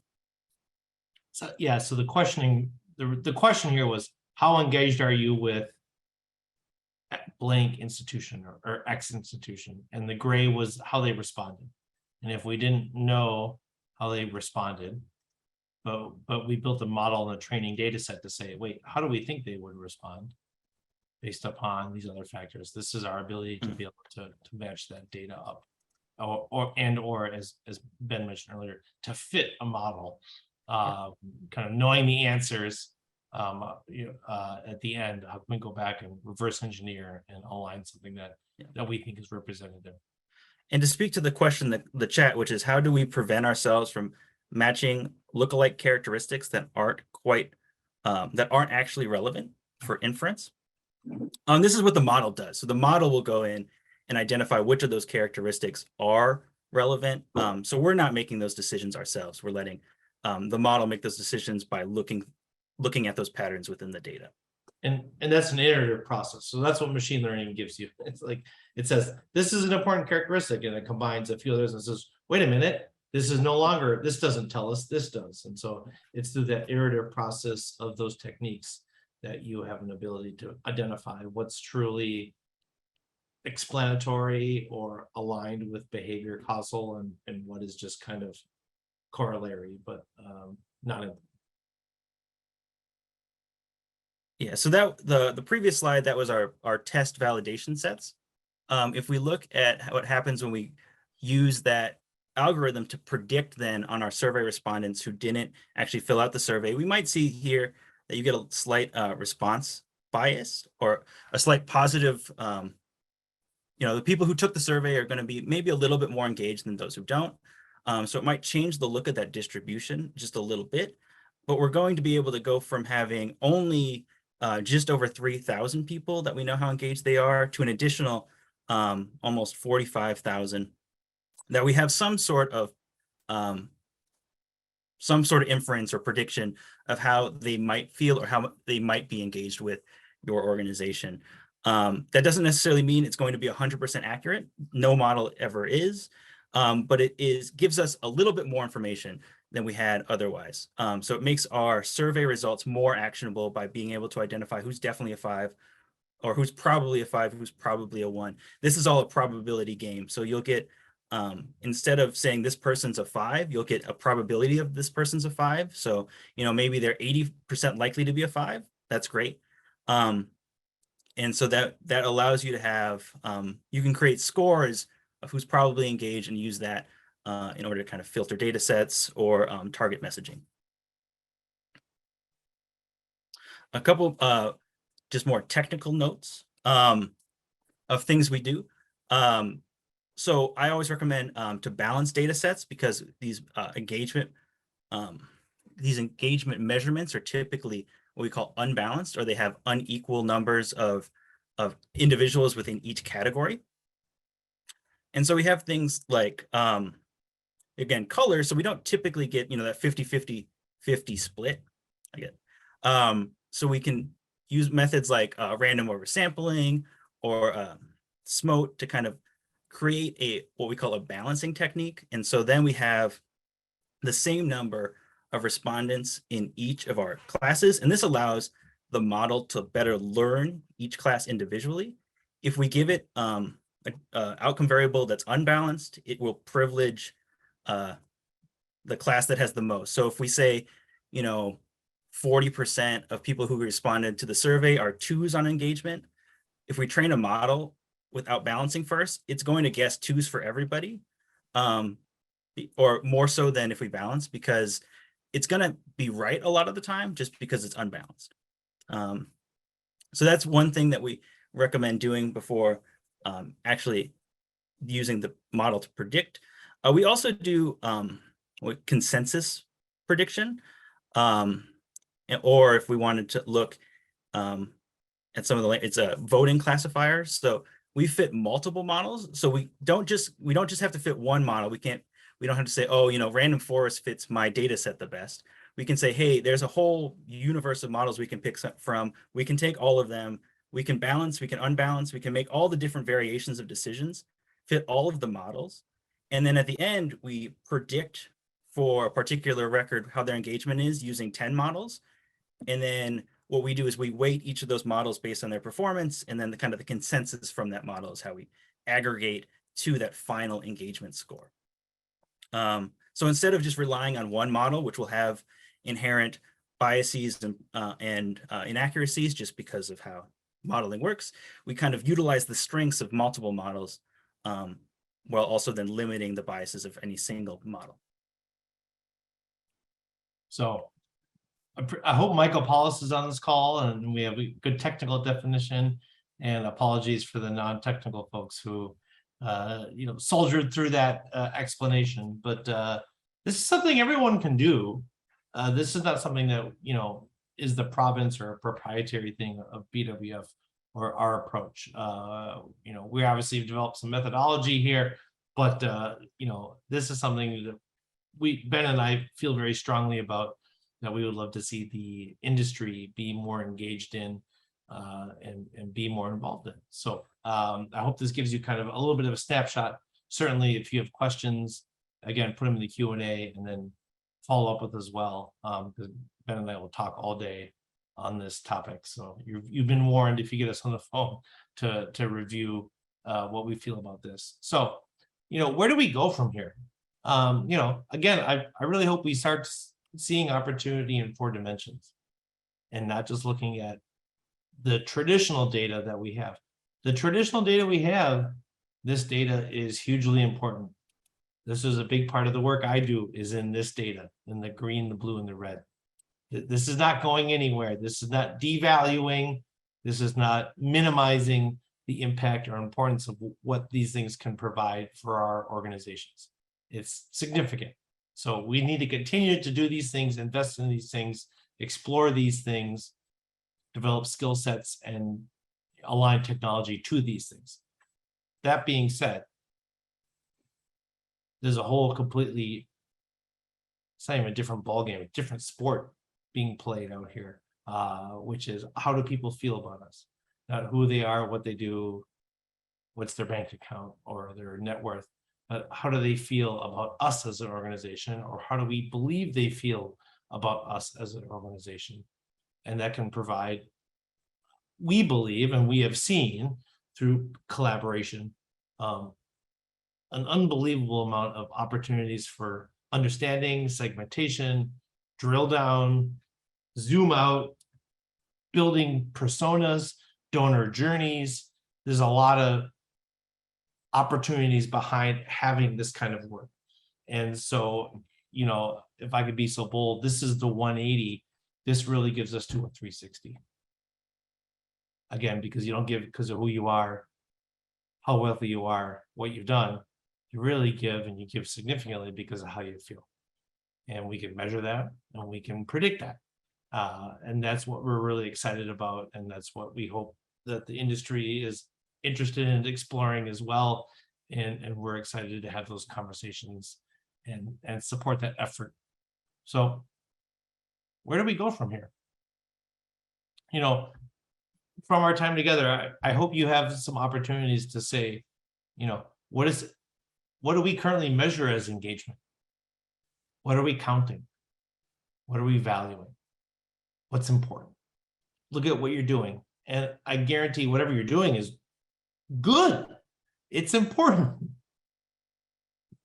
[SPEAKER 1] So yeah, so the question here was, how engaged are you with blank institution or X institution? And the gray was how they responded. And if we didn't know how they responded, but we built a model and a training data set to say, wait, how do we think they would respond based upon these other factors? This is our ability to be able to match that data up, or as Ben mentioned earlier, to fit a model, kind of knowing the answers at the end. How can we go back and reverse engineer and align something that we think is representative?
[SPEAKER 2] And to speak to the question that the chat, which is how do we prevent ourselves from matching lookalike characteristics that aren't actually relevant for inference? This is what the model does. So the model will go in and identify which of those characteristics are relevant. So we're not making those decisions ourselves. We're letting the model make those decisions by looking at those patterns within the data.
[SPEAKER 1] And that's an iterative process. So that's what machine learning gives you. It's like, it says, this is an important characteristic, and it combines a few others and says, wait a minute, this is no longer, this doesn't tell us, this does. And so it's through that iterative process of those techniques that you have an ability to identify what's truly explanatory or aligned with behavior causal, and what is just kind of corollary, but not
[SPEAKER 2] Yeah, so that the previous slide, that was our test validation sets. If we look at what happens when we use that algorithm to predict then on our survey respondents who didn't actually fill out the survey, we might see here that you get a slight response bias or a slight positive. The people who took the survey are going to be maybe a little bit more engaged than those who don't. So it might change the look of that distribution just a little bit, but we're going to be able to go from having only just over 3,000 people that we know how engaged they are to an additional almost 45,000 that we have some sort of inference or prediction of how they might feel or how they might be engaged with your organization. That doesn't necessarily mean it's going to be 100% accurate. No model ever is, but it gives us a little bit more information than we had otherwise. So it makes our survey results more actionable by being able to identify who's definitely a 5 or who's probably a 5, who's probably a 1. This is all a probability game. So you'll get, instead of saying this person's a 5, you'll get a probability of this person's a 5. So, maybe they're 80% likely to be a 5. That's great. And so that allows you to have, you can create scores of who's probably engaged and use that in order to kind of filter data sets or target messaging. A couple just more technical notes of things we do. So I always recommend to balance data sets because these engagement measurements are typically what we call unbalanced, or they have unequal numbers of individuals within each category. And so we have things like, again, color. So we don't typically get, that 50-50 split. So we can use methods like random oversampling or SMOTE to kind of create what we call a balancing technique. And so then we have the same number of respondents in each of our classes. And this allows the model to better learn each class individually. If we give it an outcome variable that's unbalanced, it will privilege the class that has the most. So if we say, 40% of people who responded to the survey are 2s on engagement, if we train a model without balancing first, it's going to guess 2s for everybody, or more so than if we balance, because it's going to be right a lot of the time just because it's unbalanced. So that's one thing that we recommend doing before actually using the model to predict. We also do consensus prediction, or if we wanted to look at some of it's a voting classifier. So we fit multiple models. So we don't just have to fit one model. We don't have to say, oh, random forest fits my data set the best. We can say, hey, there's a whole universe of models we can pick from. We can take all of them. We can balance, we can unbalance, we can make all the different variations of decisions, fit all of the models. And then at the end, we predict for a particular record how their engagement is using 10 models. And then what we do is we weight each of those models based on their performance. And then the consensus from that model is how we aggregate to that final engagement score. So instead of just relying on one model, which will have inherent biases and inaccuracies just because of how modeling works, we kind of utilize the strengths of multiple models while also then limiting the biases of any single model.
[SPEAKER 1] So I hope Michael Paulus is on this call and we have a good technical definition, and apologies for the non-technical folks who soldiered through that explanation. But this is something everyone can do. This is not something that is the province or a proprietary thing of BWF or our approach. We obviously have developed some methodology here, but this is something that Ben and I feel very strongly about, that we would love to see the industry be more engaged in and be more involved in. So I hope this gives you kind of a little bit of a snapshot. Certainly, if you have questions, again, put them in the Q&A and then follow up with as well, because Ben and I will talk all day on this topic. So you've been warned if you get us on the phone to review what we feel about this. So, where do we go from here? Again, I really hope we start seeing opportunity in 4 dimensions and not just looking at the traditional data that we have. The traditional data we have, this data is hugely important. This is a big part of the work I do is in this data, in the green, the blue, and the red. This is not going anywhere. This is not devaluing. This is not minimizing the impact or importance of what these things can provide for our organizations. It's significant. So we need to continue to do these things, invest in these things, explore these things, develop skill sets, and align technology to these things. That being said, there's a whole completely, it's not even a different ballgame, a different sport being played out here, which is how do people feel about us? Not who they are, what they do, what's their bank account or their net worth, but how do they feel about us as an organization, or how do we believe they feel about us as an organization? And that can provide, we believe, and we have seen through collaboration, an unbelievable amount of opportunities for understanding, segmentation, drill down, zoom out, building personas, donor journeys. There's a lot of opportunities behind having this kind of work. And so, you know, if I could be so bold, this is the 180. This really gives us to a 360. Again, because you don't give because of who you are, how wealthy you are, what you've done. You really give, and you give significantly because of how you feel. And we can measure that, and we can predict that. And that's what we're really excited about. And that's what we hope that the industry is interested in exploring as well. And we're excited to have those conversations and support that effort. So where do we go from here? You know, from our time together, I hope you have some opportunities to say, you know, what do we currently measure as engagement? What are we counting? What are we valuing? What's important? Look at what you're doing. And I guarantee whatever you're doing is good. It's important,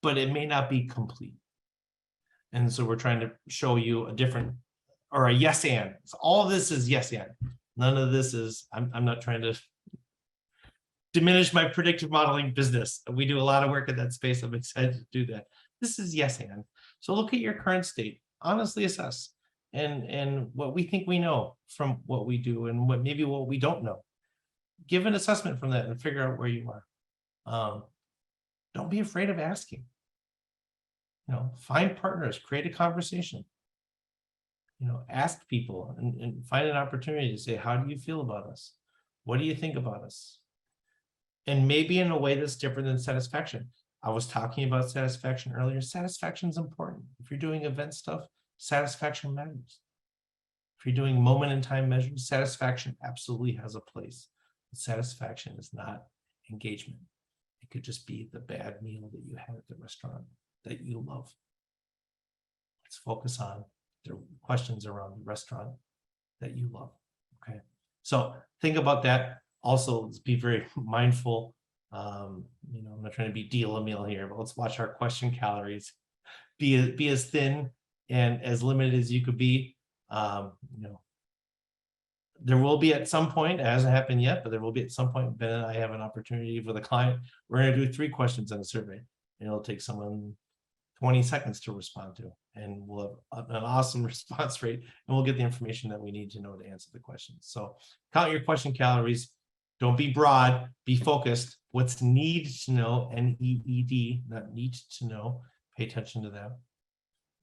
[SPEAKER 1] but it may not be complete. And so we're trying to show you a different, or a yes and. So all of this is yes and. None of this is, I'm not trying to diminish my predictive modeling business. We do a lot of work in that space. I'm excited to do that. This is yes and. So look at your current state, honestly assess, and what we think we know from what we do and what we don't know. Give an assessment from that and figure out where you are. Don't be afraid of asking. You know, find partners, create a conversation. You know, ask people and find an opportunity to say, how do you feel about us? What do you think about us? And maybe in a way that's different than satisfaction. I was talking about satisfaction earlier. Satisfaction is important. If you're doing event stuff, satisfaction matters. If you're doing moment in time measures, satisfaction absolutely has a place. But satisfaction is not engagement. It could just be the bad meal that you had at the restaurant that you love. Let's focus on the questions around the restaurant that you love. Okay. So think about that. Also, let's be very mindful. You know, I'm not trying to be deal a meal here, but let's watch our question calories. Be as thin and as limited as you could be. You know, there will be at some point, it hasn't happened yet, but there will be at some point, Ben and I have an opportunity for the client. We're going to do 3 questions in a survey, and it'll take someone 20 seconds to respond to, and we'll have an awesome response rate, and we'll get the information that we need to know to answer the questions. So count your question calories. Don't be broad, be focused. What's needed to know, NEED, not need to know. Pay attention to that.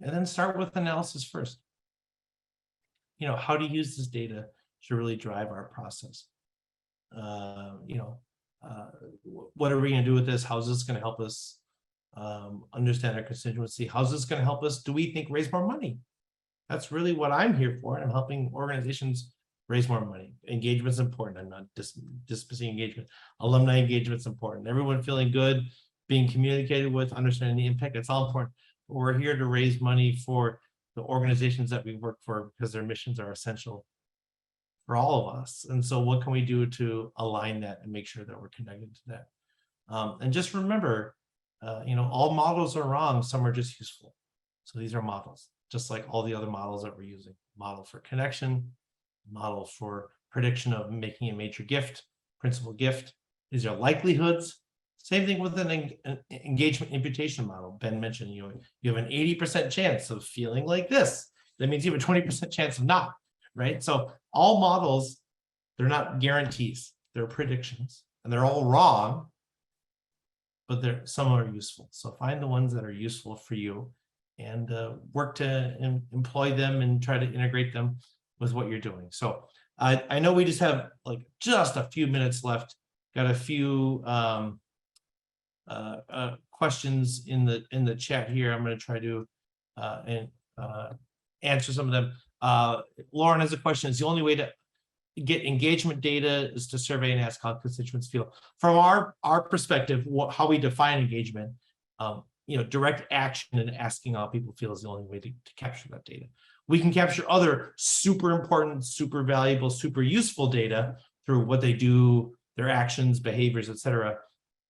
[SPEAKER 1] And then start with analysis first. You know, how to use this data to really drive our process. You know, what are we going to do with this? How's this going to help us understand our constituency? How's this going to help us, do we think, raise more money? That's really what I'm here for. I'm helping organizations raise more money. Engagement's important. I'm not dismissing engagement. Alumni engagement's important. Everyone feeling good, being communicated with, understanding the impact, it's all important. But we're here to raise money for the organizations that we work for because their missions are essential for all of us. And so what can we do to align that and make sure that we're connected to that? And just remember, you know, all models are wrong. Some are just useful. So these are models, just like all the other models that we're using. Model for connection, model for prediction of making a major gift, principal gift. These are likelihoods. Same thing with an engagement imputation model. Ben mentioned you have an 80% chance of feeling like this. That means you have a 20% chance of not, right? So all models, they're not guarantees, they're predictions, and they're all wrong, but some are useful. So find the ones that are useful for you and work to employ them and try to integrate them with what you're doing. So I know we just have like just a few minutes left. Got a few questions in the chat here. I'm going to try to answer some of them. Lauren has a question. Is the only way to get engagement data is to survey and ask how constituents feel? From our perspective, how we define engagement, direct action and asking how people feel is the only way to capture that data. We can capture other super important, super valuable, super useful data through what they do, their actions, behaviors, etc.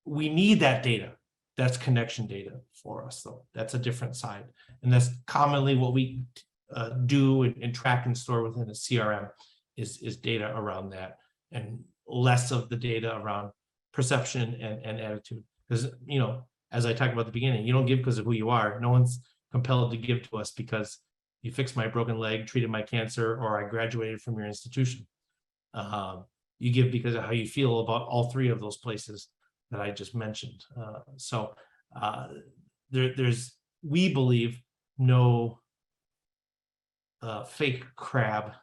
[SPEAKER 1] We need that data. That's connection data for us, though. That's a different side. And that's commonly what we do and track and store within a CRM is data around that, and less of the data around perception and attitude. Because, as I talked about at the beginning, you don't give because of who you are. No one's compelled to give to us because you fixed my broken leg, treated my cancer, or I graduated from your institution. You give because of how you feel about all three of those places that I just mentioned. There's, we believe, no fake crab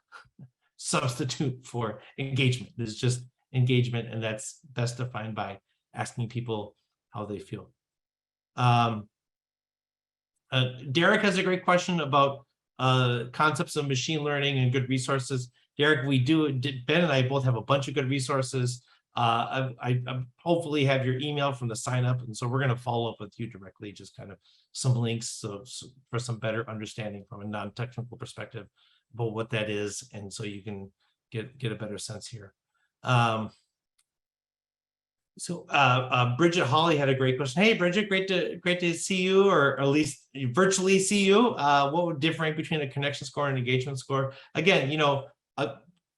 [SPEAKER 1] substitute for engagement. There's just engagement, and that's best defined by asking people how they feel. Derek has a great question about concepts of machine learning and good resources. Derek, Ben and I both have a bunch of good resources. I hopefully have your email from the sign up, and so we're going to follow up with you directly, just kind of some links for some better understanding from a non-technical perspective about what that is, and so you can get a better sense here. Bridget Hawley had a great question. Hey, Bridget, great to see you, or at least virtually see you. What would differentiate between a connection score and engagement score? Again,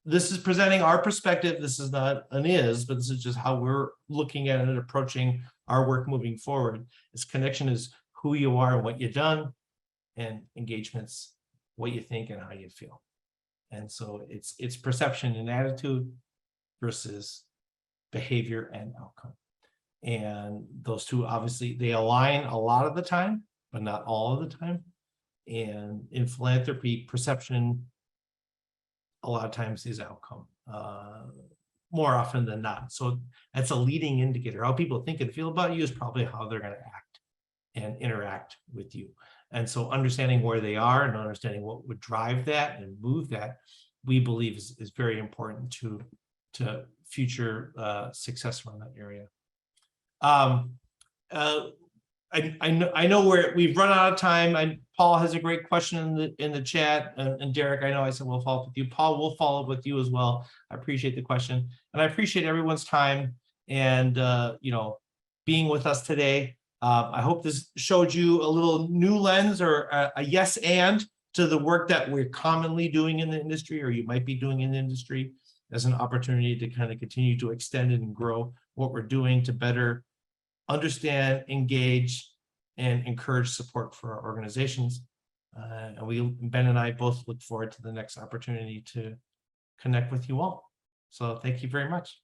[SPEAKER 1] this is presenting our perspective. This is not but this is just how we're looking at it and approaching our work moving forward. This connection is who you are and what you've done, and engagements, what you think and how you feel. And so it's perception and attitude versus behavior and outcome. And those two, obviously, they align a lot of the time, but not all of the time. And in philanthropy, perception a lot of times is outcome, more often than not. So that's a leading indicator. How people think and feel about you is probably how they're going to act and interact with you. And so understanding where they are and understanding what would drive that and move that, we believe is very important to future success around that area. I know we've run out of time. Paul has a great question in the chat, and Derek, I know I said we'll follow up with you. Paul, we'll follow up with you as well. I appreciate the question, and I appreciate everyone's time and being with us today. I hope this showed you a little new lens or a yes and to the work that we're commonly doing in the industry, or you might be doing in the industry, as an opportunity to kind of continue to extend and grow what we're doing to better understand, engage, and encourage support for our organizations. And Ben and I both look forward to the next opportunity to connect with you all. So thank you very much.